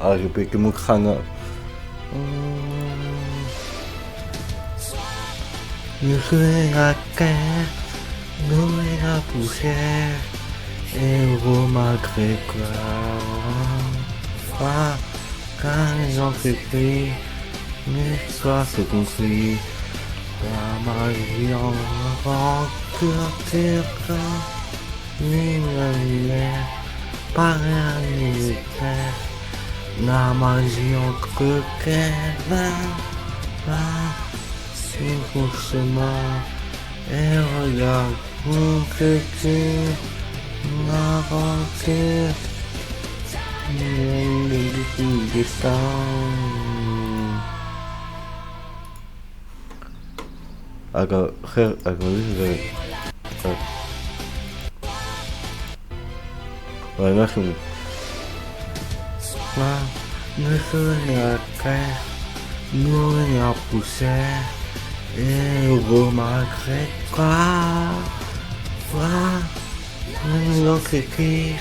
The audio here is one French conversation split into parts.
Ah, j'ai pété mon crâne. Nous sommes la terre, nous et la poussière, et vous malgré quoi. Ah, quand ils ont écrit, l'histoire se construit. La magie en rancœur, ni la lumière, pas rien ni terre. La magie entre cœur, sur mon chemin, et regarde mon futur, l'aventure, le destin. Agak ini langsung. Nah, nusulnya kayak nunya pusat, rumah mereka, wah, nengok kiki,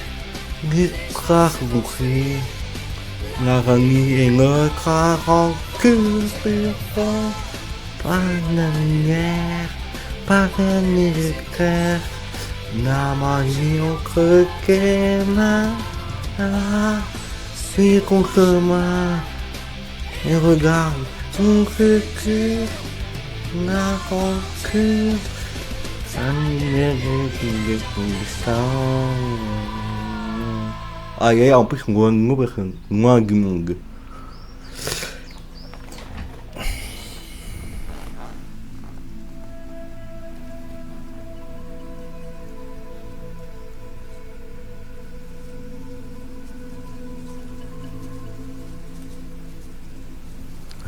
nikah bukti, narangi enggak kau kepala. Pananière, militaire, la magie au croquet-main, suis contre moi, et regarde ton futur, la conquête, ah ya, en plus gua gimana.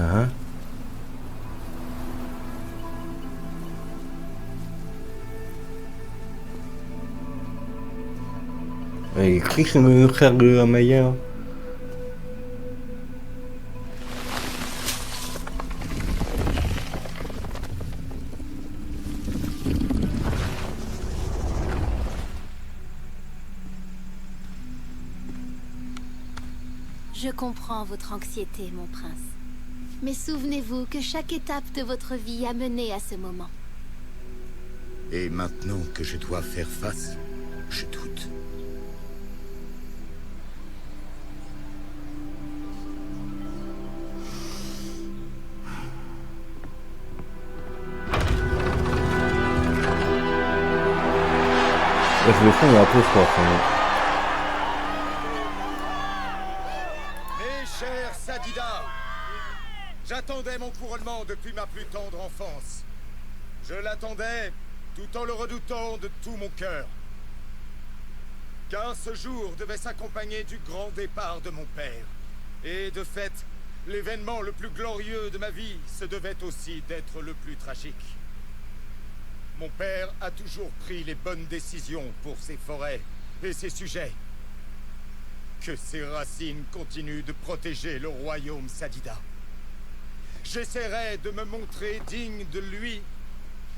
Hein? Il écrit que me faire de la meilleure. Je comprends votre anxiété, mon prince. Mais souvenez-vous que chaque étape de votre vie a mené à ce moment. Et maintenant que je dois faire face, je doute. Je le fond, il est un peu froid quand même. Mes chers Sadida, j'attendais mon couronnement depuis ma plus tendre enfance. Je l'attendais tout en le redoutant de tout mon cœur. Car ce jour devait s'accompagner du grand départ de mon père. Et de fait, l'événement le plus glorieux de ma vie se devait aussi d'être le plus tragique. Mon père a toujours pris les bonnes décisions pour ses forêts et ses sujets. Que ses racines continuent de protéger le royaume Sadida. J'essaierai de me montrer digne de lui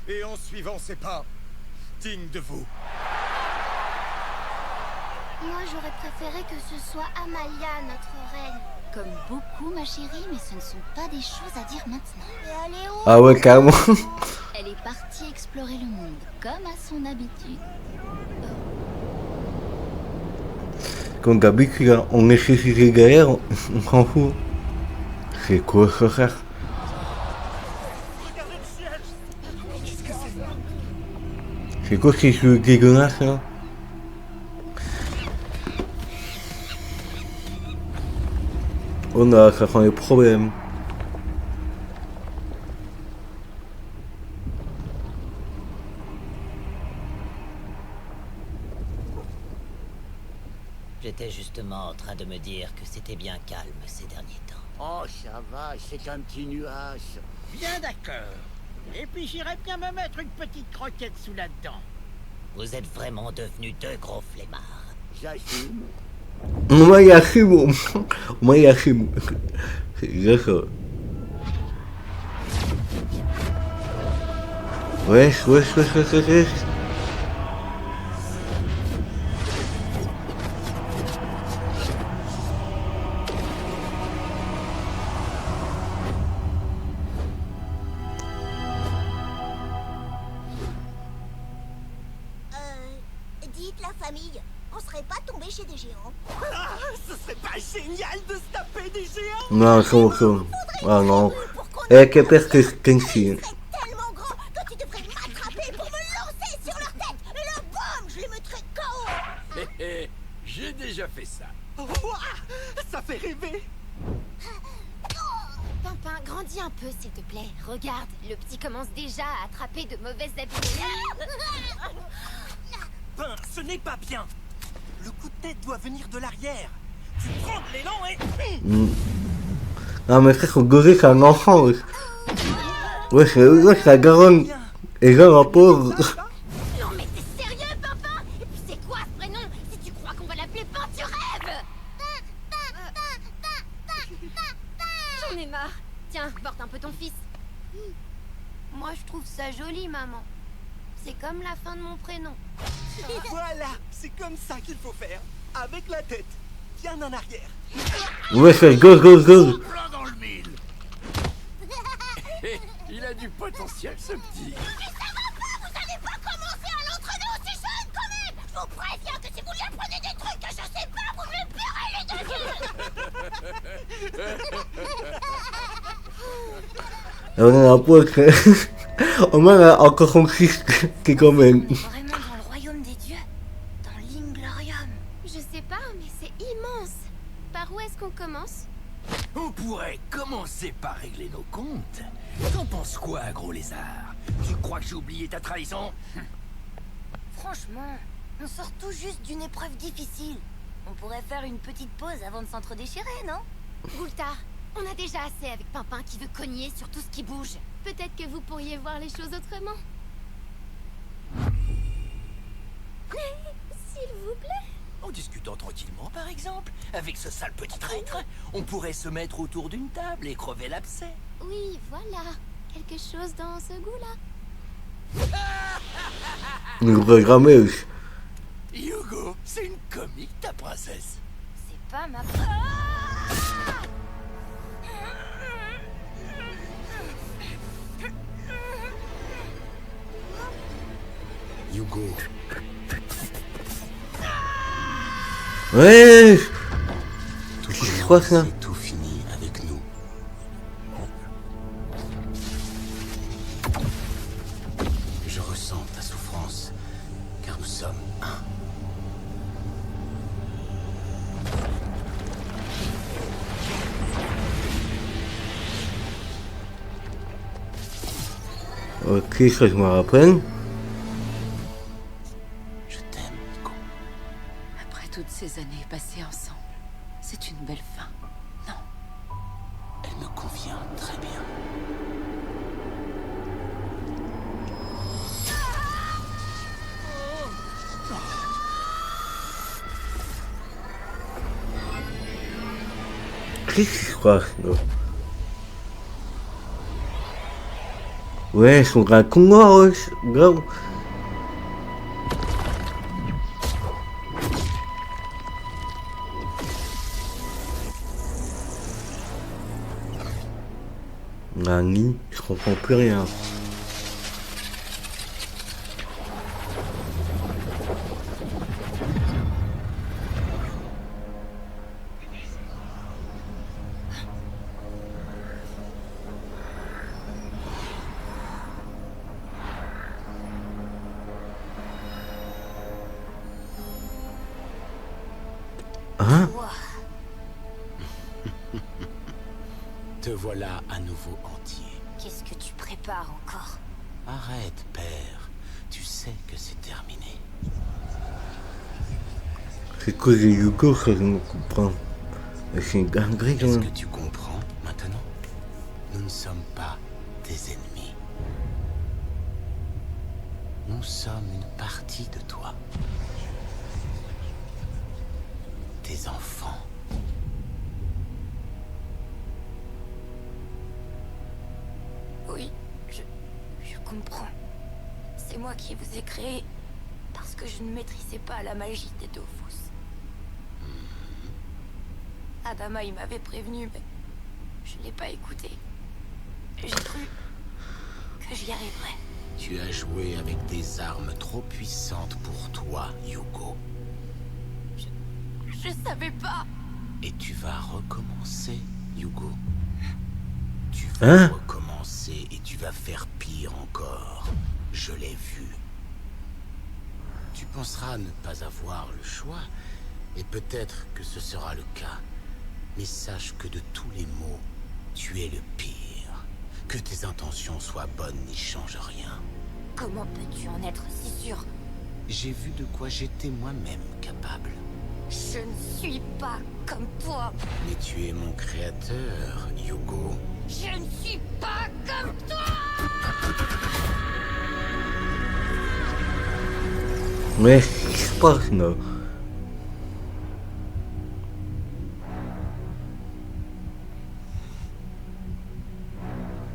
et en suivant ses pas, digne de vous. Moi, j'aurais préféré que ce soit Amalia, notre reine. Comme beaucoup, ma chérie, mais ce ne sont pas des choses à dire maintenant. Et elle est où? Ah ouais, carrément. Elle est partie explorer le monde, comme à son habitude. Quand d'habitude, on est chez les guerriers, on s'en fout. C'est quoi ce frère? C'est quoi ces jeux dégueulasses là? On a ça sent les problèmes. J'étais justement en train de me dire que c'était bien calme ces derniers temps. Oh, ça va, c'est un petit nuage. Bien d'accord. Et puis j'irais bien me mettre une petite croquette sous la dent. Vous êtes vraiment devenus deux gros flemmards. J'assume. Moi, il y a Chimo. Moi, il y a Chimo. C'est bien ça. Wesh. famille, on serait pas tombé chez des géants. Ah, ce serait pas génial de se taper des géants? Non, ça. Ah non. Eh, qu'est-ce que c'est que c'est? Tellement grand que tu devrais m'attraper pour me lancer sur leur tête. Et là, boum, je les mettrais KO. Hé hé, j'ai déjà fait ça. Ouah, ça fait rêver. Pimpin, grandis un peu, s'il te plaît. Regarde, le petit commence déjà à attraper de mauvaises habitudes. Ben, ce n'est pas bien. Le coup de tête doit venir de l'arrière. Tu prends de l'élan et... Non, mais frère, son gorille, c'est un enfant, wesh. Wesh, la garonne. Et là, la pauvre. Non mais t'es sérieux, Pimpin? Et puis c'est quoi ce prénom? Si tu crois qu'on va l'appeler Pain, tu rêves! J'en ai marre. Tiens, porte un peu ton fils. Moi, je trouve ça joli, maman. C'est comme la fin de mon prénom. Voilà, c'est comme ça qu'il faut faire. Avec la tête, bien en arrière. Wesh, go. Plein dans le mille. Il a du potentiel, ce petit. Vous allez pas commencer à l'entraîner aussi jeune quand même. Je vous préviens que si vous lui apprenez des trucs que je sais pas, vous lui purez les deux yeux. On est la pauvre. Au moins, elle a encore son fils qui est quand même. Vraiment dans le royaume des dieux? Dans l'Inglorium? Je sais pas, mais c'est immense. Par où est-ce qu'on commence? On pourrait commencer par régler nos comptes. T'en penses quoi, gros lézard? Tu crois que j'ai oublié ta trahison? Franchement, on sort tout juste d'une épreuve difficile. On pourrait faire une petite pause avant de s'entre-déchirer, non? Goultar, on a déjà assez avec Pimpin qui veut cogner sur tout ce qui bouge. Peut-être que vous pourriez voir les choses autrement. S'il vous plaît. En discutant tranquillement, par exemple, avec ce sale petit traître, on pourrait se mettre autour d'une table et crever l'abcès. Oui, voilà. Quelque chose dans ce goût-là. Une programmée, wesh. Hugo, c'est une comique, ta princesse. C'est pas ma... Hugo, Ouais. tout C'est quoi ça? c'est tout fini avec nous. Je ressens ta souffrance, car nous sommes un. Ok, ça je me rappelle. Je t'aime, Hugo. Après toutes ces années passées ensemble, c'est une belle fin. Non, Elle me convient très bien. Qu'est-ce qui se passe là? Ouais, ils sont un con noir, wesh. Grave. Nani, je comprends plus rien. Hein? Te voilà à nouveau entier. Qu'est-ce que tu prépares encore? Arrête, père. Tu sais que c'est terminé. C'est quoi les Yugo, ça je me comprends. Mais c'est une dinguerie quand Est-ce même. que tu comprends maintenant? Nous ne sommes pas des ennemis. Nous sommes une partie de toi. Tes enfants. Oui, je comprends. C'est moi qui vous ai créé parce que je ne maîtrisais pas la magie des Dofus. Adama, il m'avait prévenu, mais je l'ai pas écouté. J'ai cru que j'y arriverais. Tu as joué avec des armes trop puissantes pour toi, Hugo. Je savais pas. Et tu vas recommencer, Hugo. Tu vas recommencer et tu vas faire pire encore. Je l'ai vu. Tu penseras ne pas avoir le choix, et peut-être que ce sera le cas. Mais sache que de tous les maux, tu es le pire. Que tes intentions soient bonnes n'y change rien. Comment peux-tu en être si sûr? J'ai vu de quoi j'étais moi-même capable. Je ne suis pas comme toi. Mais tu es mon créateur, Hugo. Je ne suis pas comme toi. Mais qu'est-ce qui se passe là?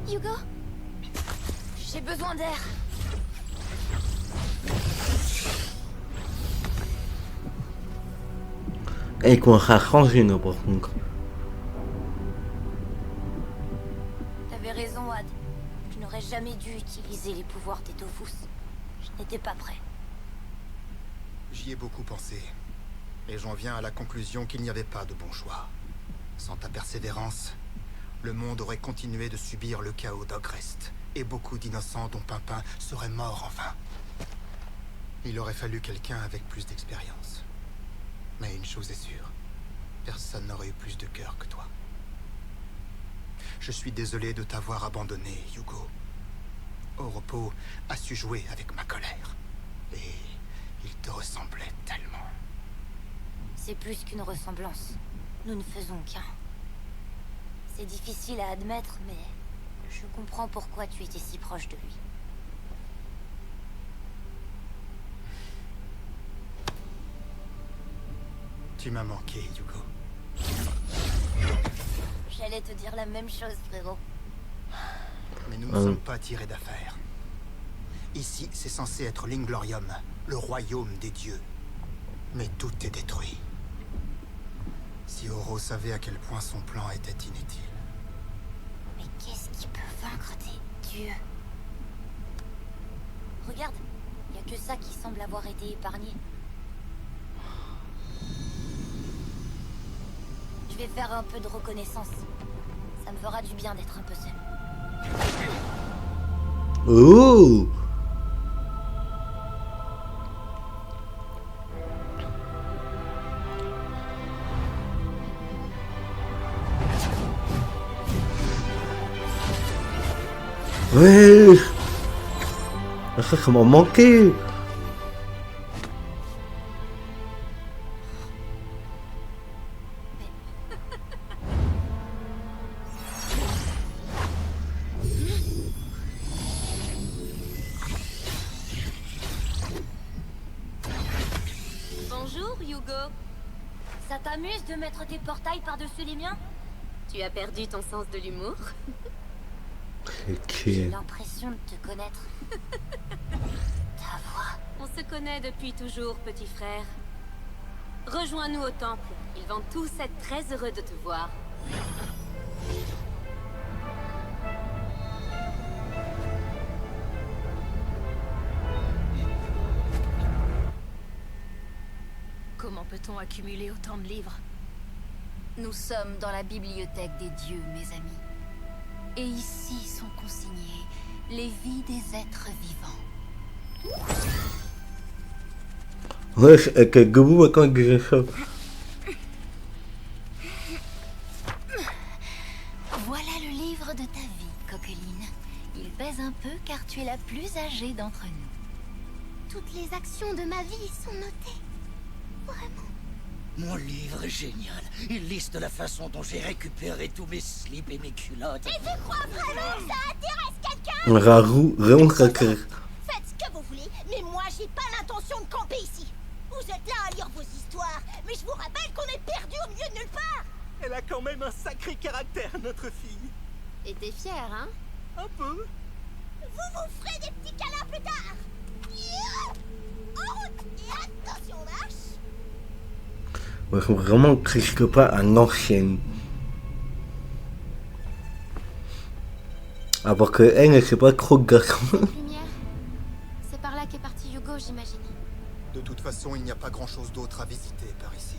Hugo, j'ai besoin d'air. Et qu'on va changer là par contre. T'avais raison, Wad. Je n'aurais jamais dû utiliser les pouvoirs des Dofus. Je n'étais pas prêt. J'y ai beaucoup pensé. Et j'en viens à la conclusion qu'il n'y avait pas de bon choix. Sans ta persévérance, le monde aurait continué de subir le chaos d'Ogrest. Et beaucoup d'innocents, dont Pimpin, seraient morts en vain. Il aurait fallu quelqu'un avec plus d'expérience. Mais une chose est sûre, personne n'aurait eu plus de cœur que toi. Je suis désolé de t'avoir abandonné, Hugo. Oropo a su jouer avec ma colère. Et il te ressemblait tellement. C'est plus qu'une ressemblance. Nous ne faisons qu'un. C'est difficile à admettre, mais je comprends pourquoi tu étais si proche de lui. Tu m'as manqué, Hugo. J'allais te dire la même chose, frérot. Mais nous ne sommes pas tirés d'affaire. Ici, c'est censé être l'Inglorium, le royaume des dieux. Mais tout est détruit. Si Oro savait à quel point son plan était inutile. Mais qu'est-ce qui peut vaincre des dieux? Regarde, il n'y a que ça qui semble avoir été épargné. Je vais faire un peu de reconnaissance. Ça me fera du bien d'être un peu seul. Oh! Ouais! Ça m'a manqué! Bonjour, Hugo. Ça t'amuse de mettre tes portails par-dessus les miens? Tu as perdu ton sens de l'humour? J'ai l'impression de te connaître. Ta voix. On se connaît depuis toujours, petit frère. Rejoins-nous au temple. Ils vont tous être très heureux de te voir. Comment peut-on accumuler autant de livres? Nous sommes dans la bibliothèque des dieux, mes amis. Et ici sont consignées les vies des êtres vivants. Ouais, avec un goût quand je ça. Voilà le livre de ta vie, Coqueline. Il pèse un peu car tu es la plus âgée d'entre nous. Toutes les actions de ma vie sont notées. Vraiment. Mon livre est génial. Il liste la façon dont j'ai récupéré tous mes slips et mes culottes. Et tu crois vraiment que ça intéresse quelqu'un? Rarou, vraiment craquer. Faites ce que vous voulez, mais moi j'ai pas l'intention de camper ici. Vous êtes là à lire vos histoires, mais je vous rappelle qu'on est perdu au milieu de nulle part. Elle a quand même un sacré caractère, notre fille. Et t'es fière, hein? Un peu. Vous vous ferez des petits câlins plus tard. En route. Et attention, marche. Ouais, vraiment presque pas un ancien. Alors que elle ne sait pas trop garçon. Lumière. C'est par là qu'est parti Hugo, j'imagine. De toute façon, il n'y a pas grand-chose d'autre à visiter par ici.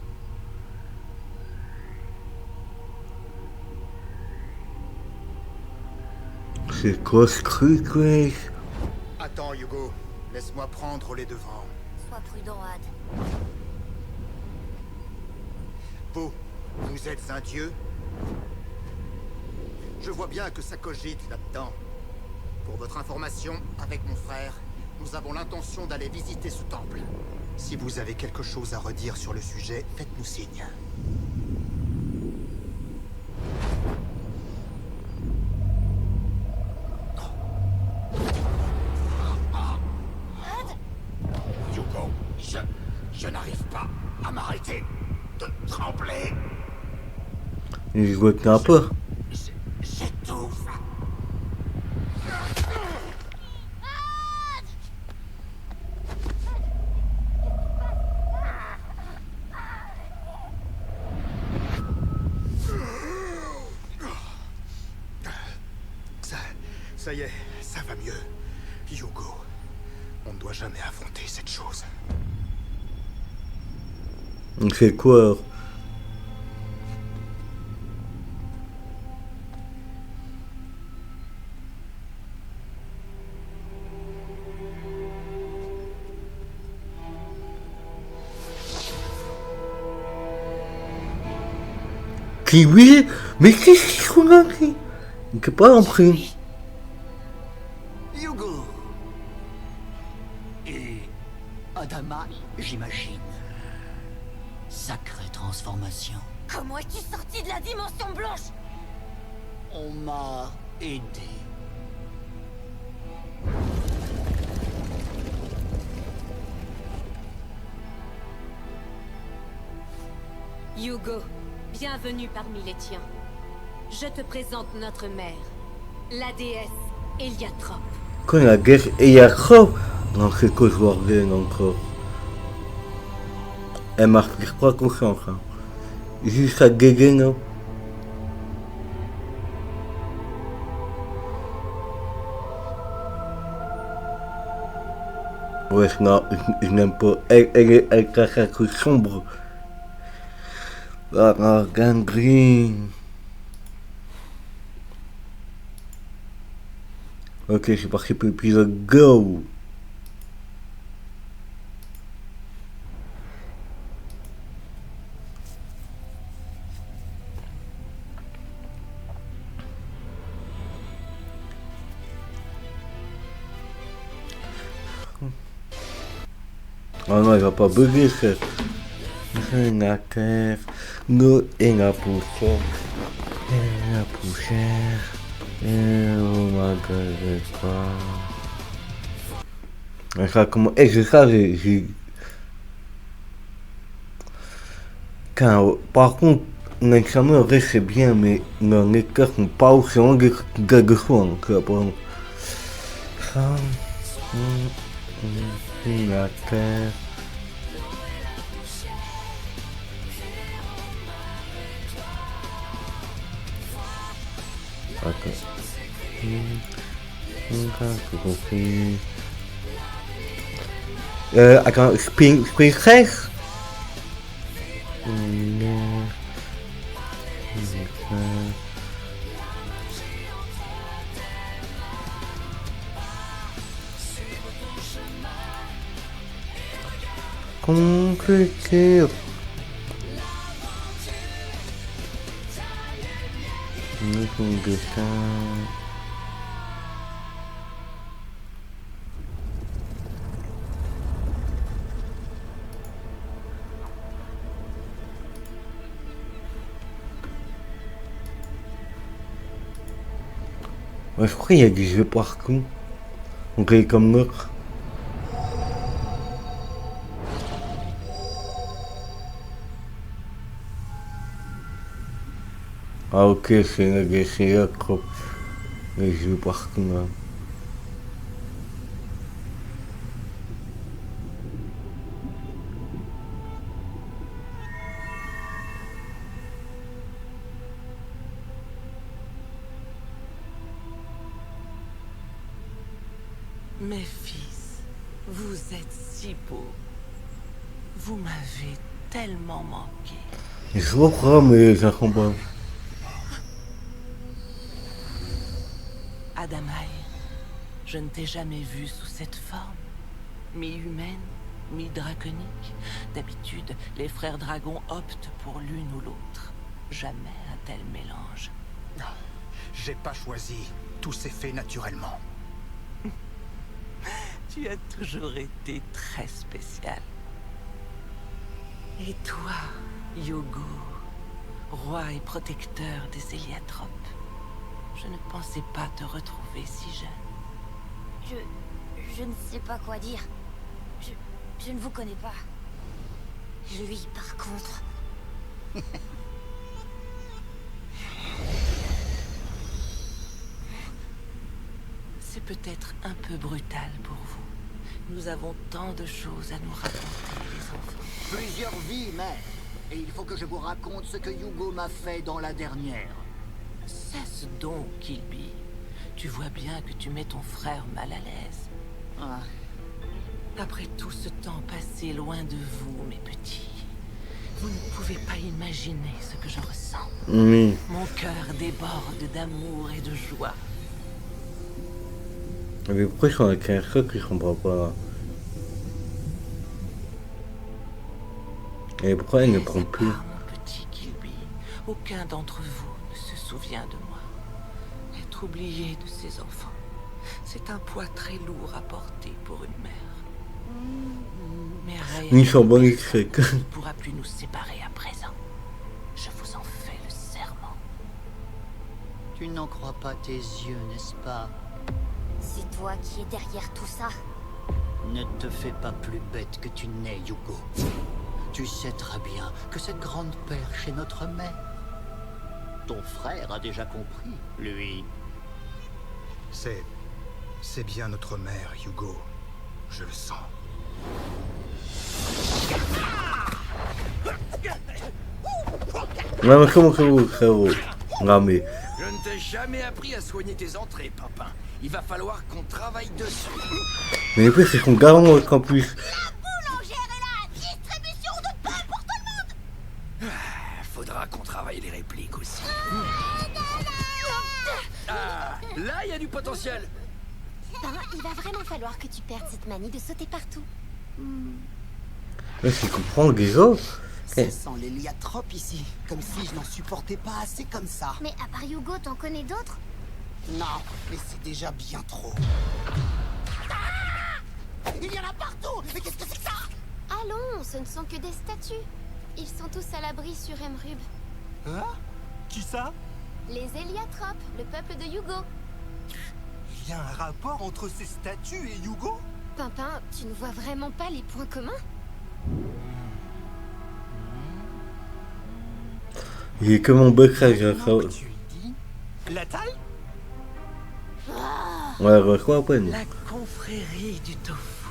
C'est quoi ce truc, wesh? Attends, Hugo. Laisse-moi prendre les devants. Sois prudent, Had. Vous êtes un dieu? Je vois bien que ça cogite là-dedans. Pour votre information, avec mon frère, nous avons l'intention d'aller visiter ce temple. Si vous avez quelque chose à redire sur le sujet, faites-nous signe. Hugo, je n'arrive pas à m'arrêter de trembler. Je vois que t'as peur. J'étouffe. Ça y est, ça va mieux. Hugo, on ne doit jamais affronter cette chose. C'est quoi? Kiwi? Mais qu'est-ce qu'ils font là? Il n'est pas en prix. Hugo. Et Adama, j'imagine. Sacrée transformation. Comment es-tu sorti de la dimension blanche? On m'a aidé. Hugo, bienvenue parmi les tiens. Je te présente notre mère, la déesse Eliatrope. Quand la guerre et la croix, non, c'est que je vois rien encore. Elle m'inspire pas confiance. Hein. Juste à guéguer, non? Ouais, non, je n'aime pas. Elle a un truc sombre. Ah, gangrène. Ok, c'est parti pour l'épisode Go! Oh non, il va pas bugger, frère. La terre, nous et la poussière. Et la poussière. Oh my god, c'est quoi? Ça comment? C'est ça, j'ai. Par contre, l'examen reste c'est bien, mais dans les cas qu'on parle, c'est un quelque chose. Ça. La terre. Ok. Attends, spring rechts. Compliqué. Ouais, je crois qu'il y a des jeux partout. Donc, comme l'autre. Ah ok, c'est là trop. Les jeux partout là. Mes fils, vous êtes si beaux. Vous m'avez tellement manqué. Je vois mais ça comprend. Adama Je ne t'ai jamais vue sous cette forme. Mi-humaine, mi-draconique. D'habitude, les frères dragons optent pour l'une ou l'autre. Jamais un tel mélange. J'ai pas choisi. Tout s'est fait naturellement. Tu as toujours été très spécial. Et toi, Hugo, roi et protecteur des Héliatropes, je ne pensais pas te retrouver si jeune. Je ne sais pas quoi dire. Je ne vous connais pas. Lui, par contre... C'est peut-être un peu brutal pour vous. Nous avons tant de choses à nous raconter, les enfants. Plusieurs vies, mère. Et il faut que je vous raconte ce que Hugo m'a fait dans la dernière. Cesse donc, Kilby. Tu vois bien que tu mets ton frère mal à l'aise. Ah. Après tout ce temps passé loin de vous, mes petits, vous ne pouvez pas imaginer ce que je ressens. Oui. Mon cœur déborde d'amour et de joie. Mais pourquoi ils sont avec un choc que je comprends pas? Et pourquoi ils ne prennent plus? Mon petit Kilby, aucun d'entre vous ne se souvient de moi. Être oublié de ses enfants, c'est un poids très lourd à porter pour une mère. Mais rien Ils sont bons, ils ne pourra plus nous séparer à présent. Je vous en fais le serment. Tu n'en crois pas tes yeux, n'est-ce pas? C'est toi qui es derrière tout ça. Ne te fais pas plus bête que tu n'es, Hugo. Tu sais très bien que cette grande perche est notre mère. Ton frère a déjà compris, lui. C'est bien notre mère, Hugo. Je le sens. Non mais comment frérot? Non mais... Je ne t'ai jamais appris à soigner tes entrées, Papin. Il va falloir qu'on travaille dessus. Mais les prix c'est qu'on garde au campus. La boulangère est là. Distribution de pain pour tout le monde. Faudra qu'on travaille les répliques aussi. Ah, là, il y a du potentiel. Ben, il va vraiment falloir que tu perdes cette manie de sauter partout. Là c'est comprendre les autres. Ça sent l'héliatrope ici, comme si je n'en supportais pas assez comme ça. Mais à part Hugo, t'en connais d'autres? Non, mais c'est déjà bien trop. Il y en a partout. Mais qu'est-ce que c'est que ça? Allons, ce ne sont que des statues. Ils sont tous à l'abri sur Emrub. Hein? Qui ça? Les Héliatropes, le peuple de Hugo. Il y a un rapport entre ces statues et Hugo? Pimpin, tu ne vois vraiment pas les points communs? Il est comme un becquerel, La taille? Ouais, quoi après? La confrérie du tofu.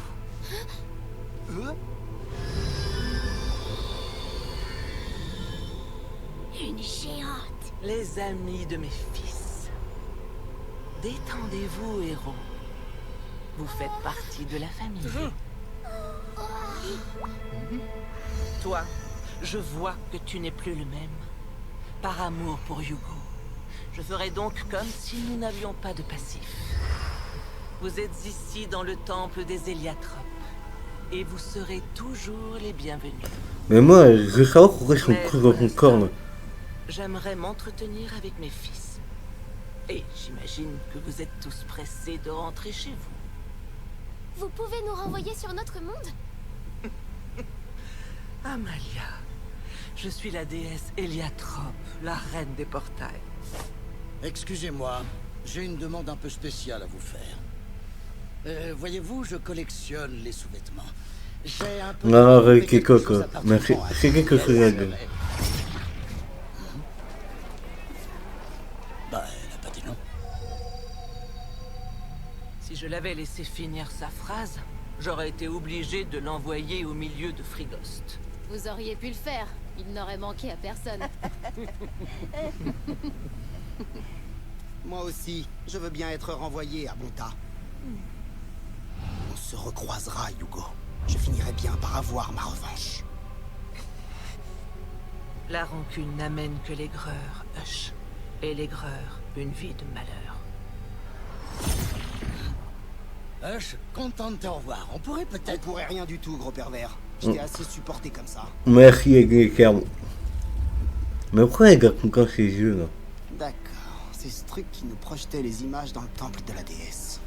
Une géante. Les amis de mes fils. Détendez-vous, héros. Vous faites partie de la famille. Toi, je vois que tu n'es plus le même. Par amour pour Hugo, je ferai donc comme si nous n'avions pas de passif. Vous êtes ici dans le temple des Héliatropes. Et vous serez toujours les bienvenus. Mais moi, je veux savoir pourquoi ils sont tous dans mon corne. J'aimerais m'entretenir avec mes fils. Et j'imagine que vous êtes tous pressés de rentrer chez vous. Vous pouvez nous renvoyer sur notre monde? Amalia, je suis la déesse Héliatrope, la reine des portails. Excusez-moi, j'ai une demande un peu spéciale à vous faire. Voyez-vous, je collectionne les sous-vêtements. J'ai un peu... Non, avec quelque chose. Mais c'est quelque chose à dire. Bah, elle a pas dit non. Si je l'avais laissé finir sa phrase, j'aurais été obligé de l'envoyer au milieu de Frigost. Vous auriez pu le faire. Il n'aurait manqué à personne. Moi aussi, je veux bien être renvoyé à Bonta. On se recroisera, Hugo. Je finirai bien par avoir ma revanche. La rancune n'amène que l'aigreur, Hush. Et l'aigreur, une vie de malheur. Je suis content de te revoir. On pourrait peut-être... On pourrait rien du tout, gros pervers. Je t'ai assez supporté comme ça. Merci les gars. Mais pourquoi les gars quand ces yeux là? D'accord, c'est ce truc qui nous projetait les images dans le temple de la déesse.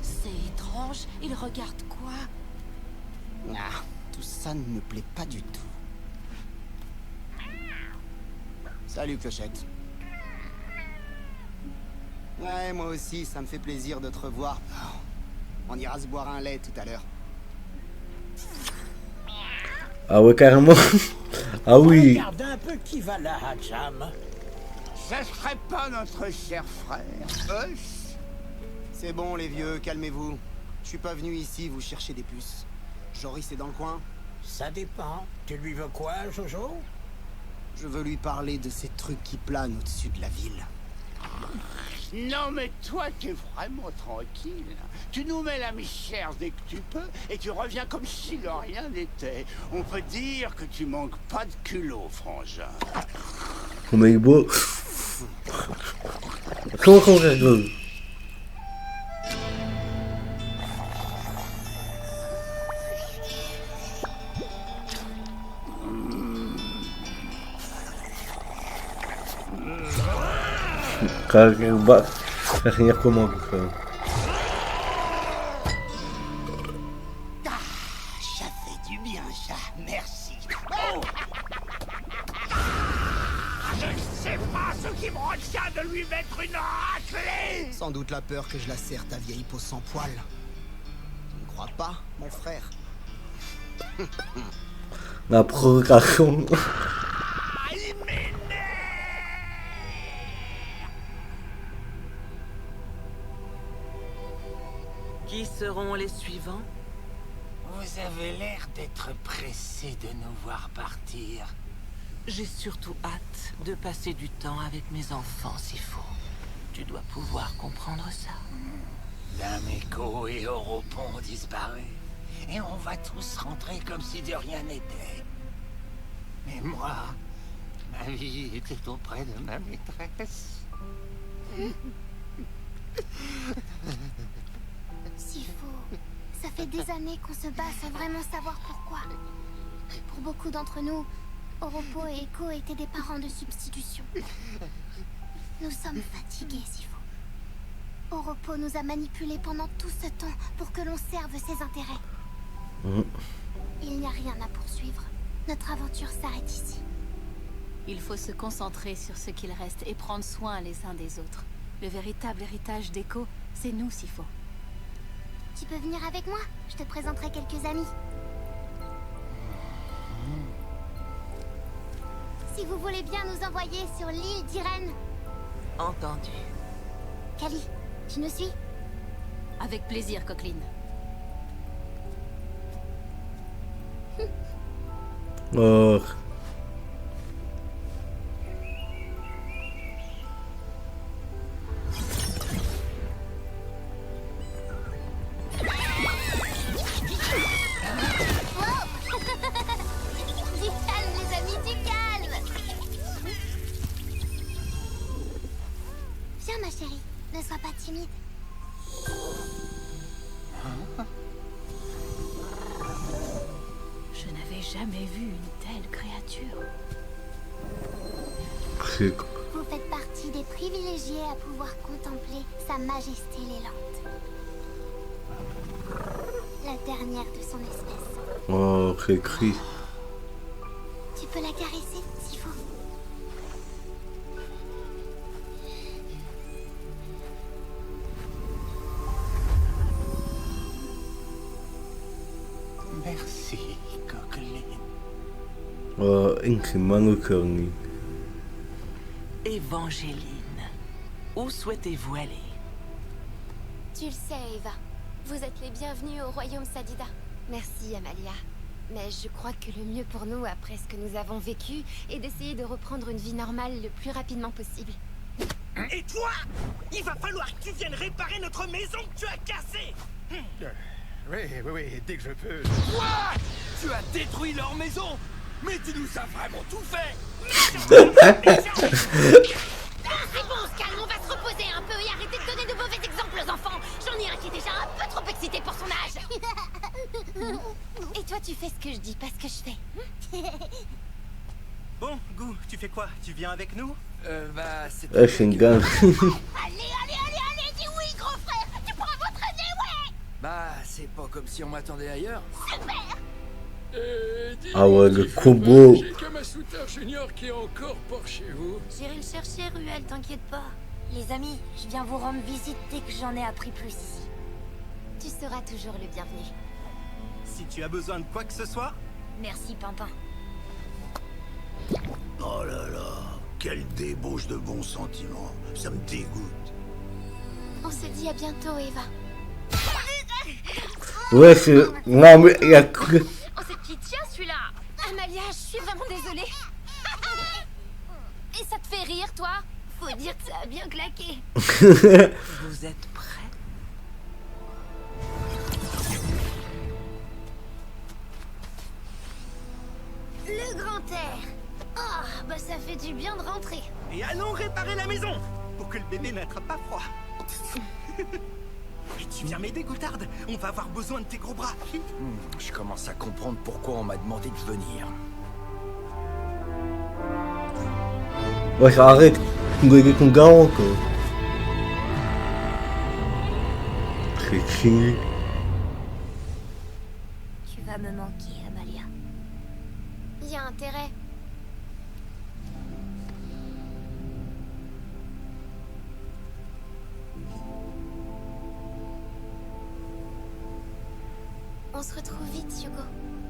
C'est étrange. Il regarde quoi? Ah, tout ça ne me plaît pas du tout. Salut, Clochette. Ouais, moi aussi, ça me fait plaisir de te revoir. On ira se boire un lait tout à l'heure. Ah ouais, carrément. Ah oui. Regarde un peu qui va là, Jam. Ça serait pas notre cher frère, C'est bon, les vieux, calmez-vous. Je suis pas venu ici vous chercher des puces. Joris est dans le coin? Ça dépend. Tu lui veux quoi, Jojo? Je veux lui parler de ces trucs qui planent au-dessus de la ville. Non mais toi t'es vraiment tranquille. Tu nous mets la misère dès que tu peux et tu reviens comme si de rien n'était. On peut dire que tu manques pas de culot, frangin. Comment il est beau. Comment ça rigole? Bah, ça va finir comment ça? Ça fait du bien ça, merci. Oh je sais pas ce qui me retient de lui mettre une raclée. Sans doute la peur que je la serre ta vieille peau sans poil. Tu ne crois pas, mon frère? La provocation. Qui seront les suivants? Vous avez l'air d'être pressé de nous voir partir. J'ai surtout hâte de passer du temps avec mes enfants s'il faut. Tu dois pouvoir comprendre ça. Nameko et Oropo ont disparu. Et on va tous rentrer comme si de rien n'était. Mais moi, ma vie était auprès de ma maîtresse. S'il faut, ça fait des années qu'on se bat sans vraiment savoir pourquoi. Pour beaucoup d'entre nous, Oropo et Echo étaient des parents de substitution. Nous sommes fatigués, s'il faut. Oropo nous a manipulés pendant tout ce temps pour que l'on serve ses intérêts. Il n'y a rien à poursuivre. Notre aventure s'arrête ici. Il faut se concentrer sur ce qu'il reste et prendre soin les uns des autres. Le véritable héritage d'Echo, c'est nous, s'il faut. Tu peux venir avec moi? Je te présenterai quelques amis. Si vous voulez bien nous envoyer sur l'île d'Irène. Entendu. Kali, tu nous suis? Avec plaisir, Coqueline. Oh. Ne sois pas timide. Je n'avais jamais vu une telle créature. Vous faites partie des privilégiés à pouvoir contempler Sa Majesté Lélante. La dernière de son espèce. Oh, c'est triste. Tu peux la caresser s'il faut. Merci, Coqueline. Oh, Ingemangelkönig. Évangéline, où souhaitez-vous aller? Tu le sais, Eva. Vous êtes les bienvenus au royaume Sadida. Merci, Amalia. Mais je crois que le mieux pour nous, après ce que nous avons vécu, est d'essayer de reprendre une vie normale le plus rapidement possible. Et toi? Il va falloir que tu viennes réparer notre maison que tu as cassée. Oui, dès que je peux. Quoi? Tu as détruit leur maison? Mais tu nous as vraiment tout fait. C'est bon, on se calme, on va se reposer Bossez un peu et arrêtez de donner de mauvais exemples aux enfants. J'en ai un qui est déjà un peu trop excité pour son âge. Et toi, tu fais ce que je dis, pas ce que je fais. Bon, Gou, tu fais quoi? Tu viens avec nous? Bah, c'est... C'est une gamme. Allez, dis oui, gros frère. Tu pourras m'entraîner, ouais. Bah, c'est pas comme si on m'attendait ailleurs. Super. Ah ouais, le combo. J'ai Kamasutra Junior qui est encore pas chez vous. J'irai le chercher, Ruel, t'inquiète pas. Les amis, je viens vous rendre visite dès que j'en ai appris plus ici. Tu seras toujours le bienvenu. Si tu as besoin de quoi que ce soit... Merci, Pimpin. Oh là là, quelle débauche de bons sentiments. Ça me dégoûte. On se dit à bientôt, Eva. Ouais, c'est... Non, mais il y a... Oh, c'est qui tient, celui-là? Amalia, je suis vraiment désolée. Et ça te fait rire, toi? Faut dire que ça a bien claqué. Vous êtes prêts? Le grand air. Oh, bah ça fait du bien de rentrer. Et allons réparer la maison pour que le bébé n'attrape pas froid. Et tu viens m'aider, Goultard? On va avoir besoin de tes gros bras. Je commence à comprendre pourquoi on m'a demandé de venir. Ouais, ça arrête. Avec ton garant, quoi. C'est chill. Tu vas me manquer, Amalia. Y a intérêt. On se retrouve vite, Hugo.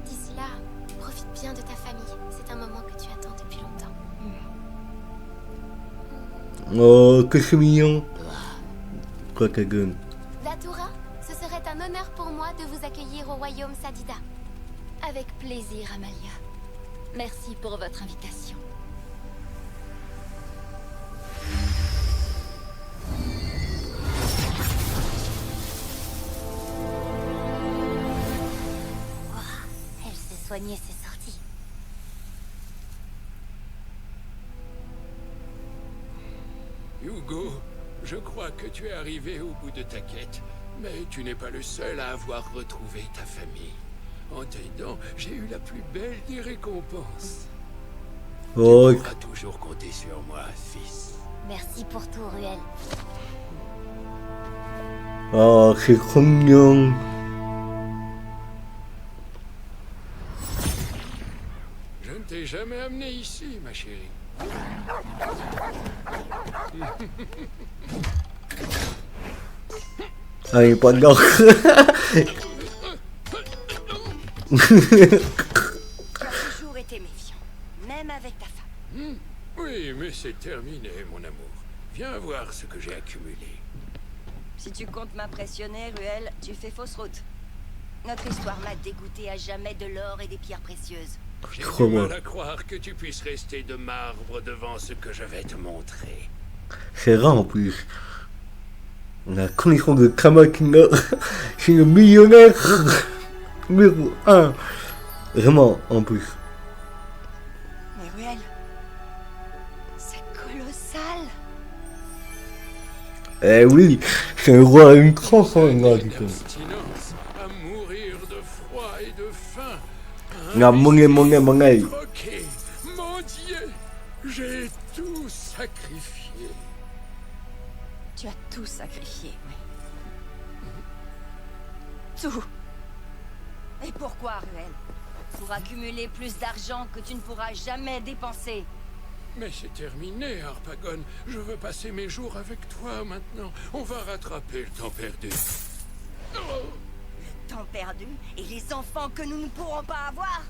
D'ici là, profite bien de ta famille. C'est un moment que tu attends depuis longtemps. Oh, que c'est mignon. Quoi, Kagun? Datura, ce serait un honneur pour moi de vous accueillir au royaume Sadida. Avec plaisir, Amalia. Merci pour votre invitation. Elle s'est soignée, c'est sorti. Hugo, je crois que tu es arrivé au bout de ta quête. Mais tu n'es pas le seul à avoir retrouvé ta famille. En t'aidant, j'ai eu la plus belle des récompenses. Oh. Tu pourras toujours compter sur moi, fils. Merci pour tout, Ruel. Oh, c'est trop mignon. Je ne t'ai jamais amené ici, ma chérie. Ah, il n'est pas dedans. Tu as toujours été méfiant, même avec ta femme. Oui, mais c'est terminé, mon amour. Viens voir ce que j'ai accumulé. Si tu comptes m'impressionner, Ruel, tu fais fausse route. Notre histoire m'a dégoûté à jamais de l'or et des pierres précieuses. J'ai du mal à croire que tu puisses rester de marbre devant ce que je vais te montrer. C'est rare en plus. On a la condition de Kamakina. C'est le millionnaire numéro 1. Vraiment, en plus. Mais Ruel, c'est colossal. Eh oui, c'est un roi à une tranche, hein, là, du coup. Abstinence, à mourir de froid et de faim. Monnaie. Troqué. Mon Dieu, j'ai tout sacrifié. Tu as tout sacrifié, oui. Tout. Et pourquoi, Ruel? Pour accumuler plus d'argent que tu ne pourras jamais dépenser. Mais c'est terminé, Harpagon. Je veux passer mes jours avec toi maintenant. On va rattraper le temps perdu. Le temps perdu et les enfants que nous ne pourrons pas avoir.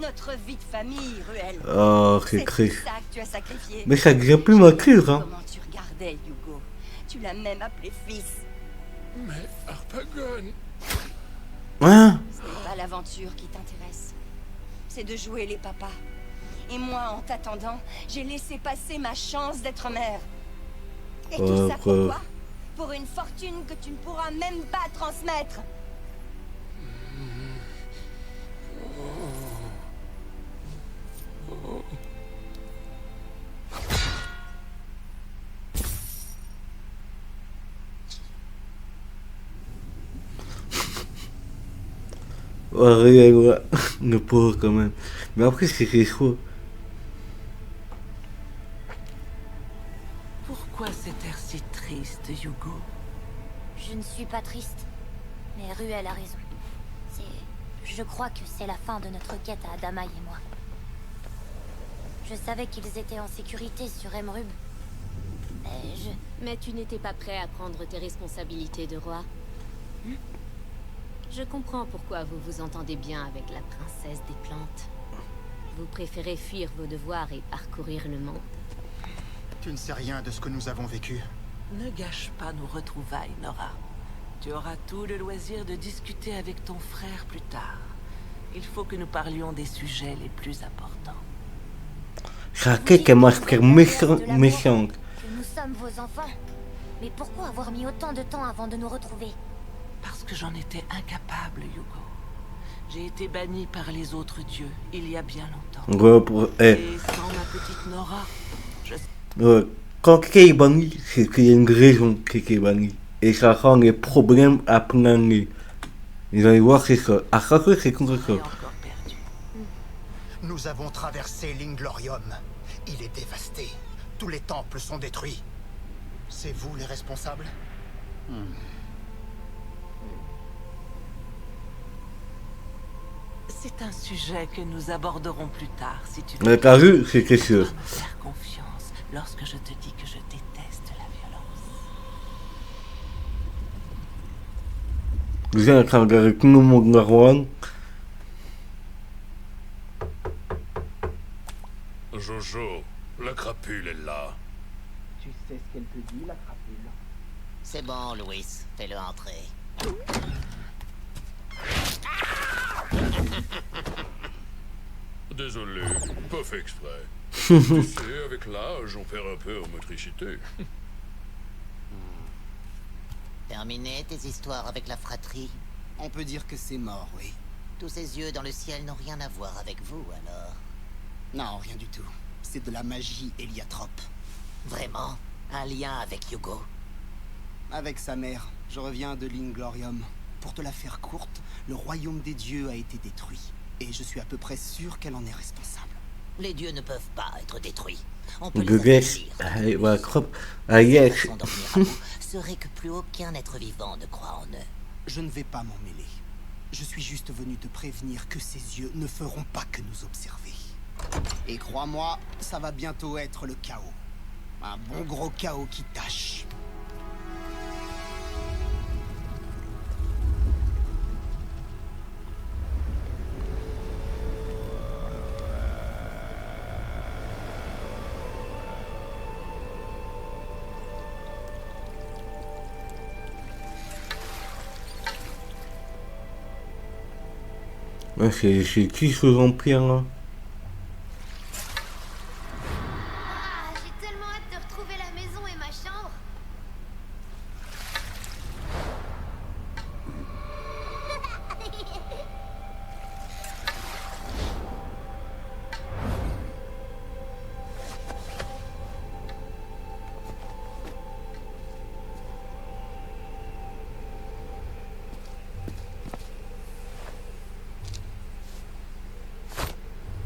Notre vie de famille, Ruel. Oh, c'est triste. ça que tu as sacrifié. Mais ça devient plus mature, hein. Comment tu regardais, Hugo? Tu l'as même appelé fils. Mais Harpagon... Hein? Ce n'est pas l'aventure qui t'intéresse. C'est de jouer les papas. Et moi, en t'attendant, j'ai laissé passer ma chance d'être mère. Et tout ça pourquoi? Pour une fortune que tu ne pourras même pas transmettre. Ouais, le pauvre quand même. Mais après, c'était chaud. Pourquoi cet air si triste, Hugo? Je ne suis pas triste. Mais Ruel a raison. Je crois que c'est la fin de notre quête à Adama et moi. Je savais qu'ils étaient en sécurité sur Emrub. Mais tu n'étais pas prêt à prendre tes responsabilités de roi. Je comprends pourquoi vous vous entendez bien avec la princesse des plantes. Vous préférez fuir vos devoirs et parcourir le monde. Tu ne sais rien de ce que nous avons vécu. Ne gâche pas nos retrouvailles, Nora. Tu auras tout le loisir de discuter avec ton frère plus tard. Il faut que nous parlions des sujets les plus importants. Raquel qui m'inspire méchante. Nous sommes vos enfants. Mais pourquoi avoir mis autant de temps avant de nous retrouver? Parce que j'en étais incapable, Hugo. J'ai été banni par les autres dieux il y a bien longtemps. Ouais, pour... Et sans ma petite Nora, ouais. Quand quelqu'un est banni, c'est qu'il y a une raison qui est banni. Et ça rend les problèmes à planer. Vous allez voir, c'est ça. À chaque fois, c'est comme ça. Nous avons traversé l'Inglorium. Il est dévasté. Tous les temples sont détruits. C'est vous les responsables? C'est un sujet que nous aborderons plus tard, si tu veux. Mais t'as vu, c'était sûr. Me faire confiance lorsque je te dis que je déteste la violence. Vous êtes en train de regarder tout le monde de la Rouen. Jojo, la crapule est là. Tu sais ce qu'elle te dit, la crapule? C'est bon, Louis, fais-le entrer. Désolé, pas fait exprès. Tu sais, avec l'âge, on perd un peu en motricité. Terminé tes histoires avec la fratrie? On peut dire que c'est mort, oui. Tous ces yeux dans le ciel n'ont rien à voir avec vous, alors? Non, rien du tout. C'est de la magie héliatrope. Vraiment? Un lien avec Hugo? Avec sa mère, je reviens de l'Inglorium. Pour te la faire courte, le royaume des dieux a été détruit. Et je suis à peu près sûr qu'elle en est responsable. Les dieux ne peuvent pas être détruits. On peut De les guess. affaiblir. Ouais, crop. Ah, yes. Serait que plus aucun être vivant ne croit en eux. Je ne vais pas m'en mêler. Je suis juste venu te prévenir que ces yeux ne feront pas que nous observer. Et crois-moi, ça va bientôt être le chaos. Un bon gros chaos qui tâche. Ouais, c'est qui ce vampire là? J'ai tellement hâte de retrouver la maison et ma chambre.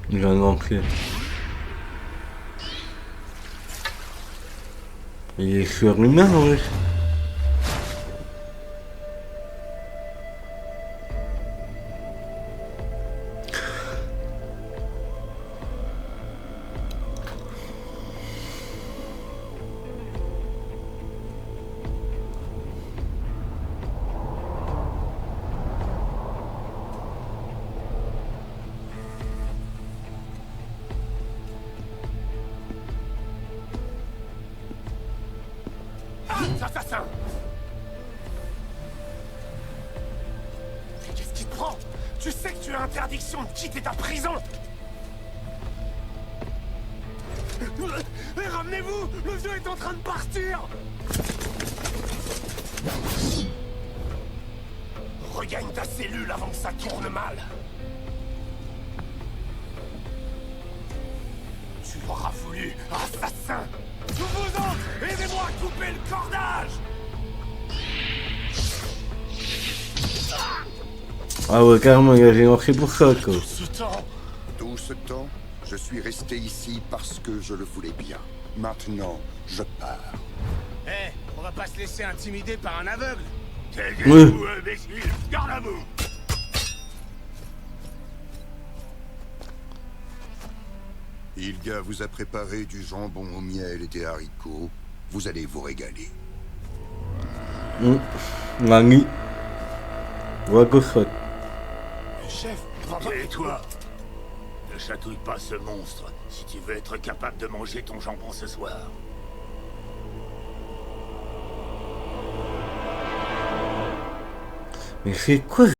Il va rentrer. Il est sur lui-même en vrai. Assassin! Qu'est-ce qui te prend? Tu sais que tu as interdiction de quitter ta prison! Ramenez-vous! Le vieux est en train de partir! Regagne ta cellule avant que ça tourne mal! Tu l'auras voulu, assassin! Vous autres, aidez-moi à couper le cordage! Ah ouais, carrément, il a rien pris pour ça, quoi. Tout ce temps, je suis resté ici parce que je le voulais bien. Maintenant, je pars. Eh, on va pas se laisser intimider par un aveugle. Oui. Imbécile, garde à vous. Ilga vous a préparé du jambon au miel et des haricots. Vous allez vous régaler. Nani. Wagosot. Chef, Et toi, ne chatouille pas ce monstre si tu veux être capable de manger ton jambon ce soir. Mais c'est quoi ce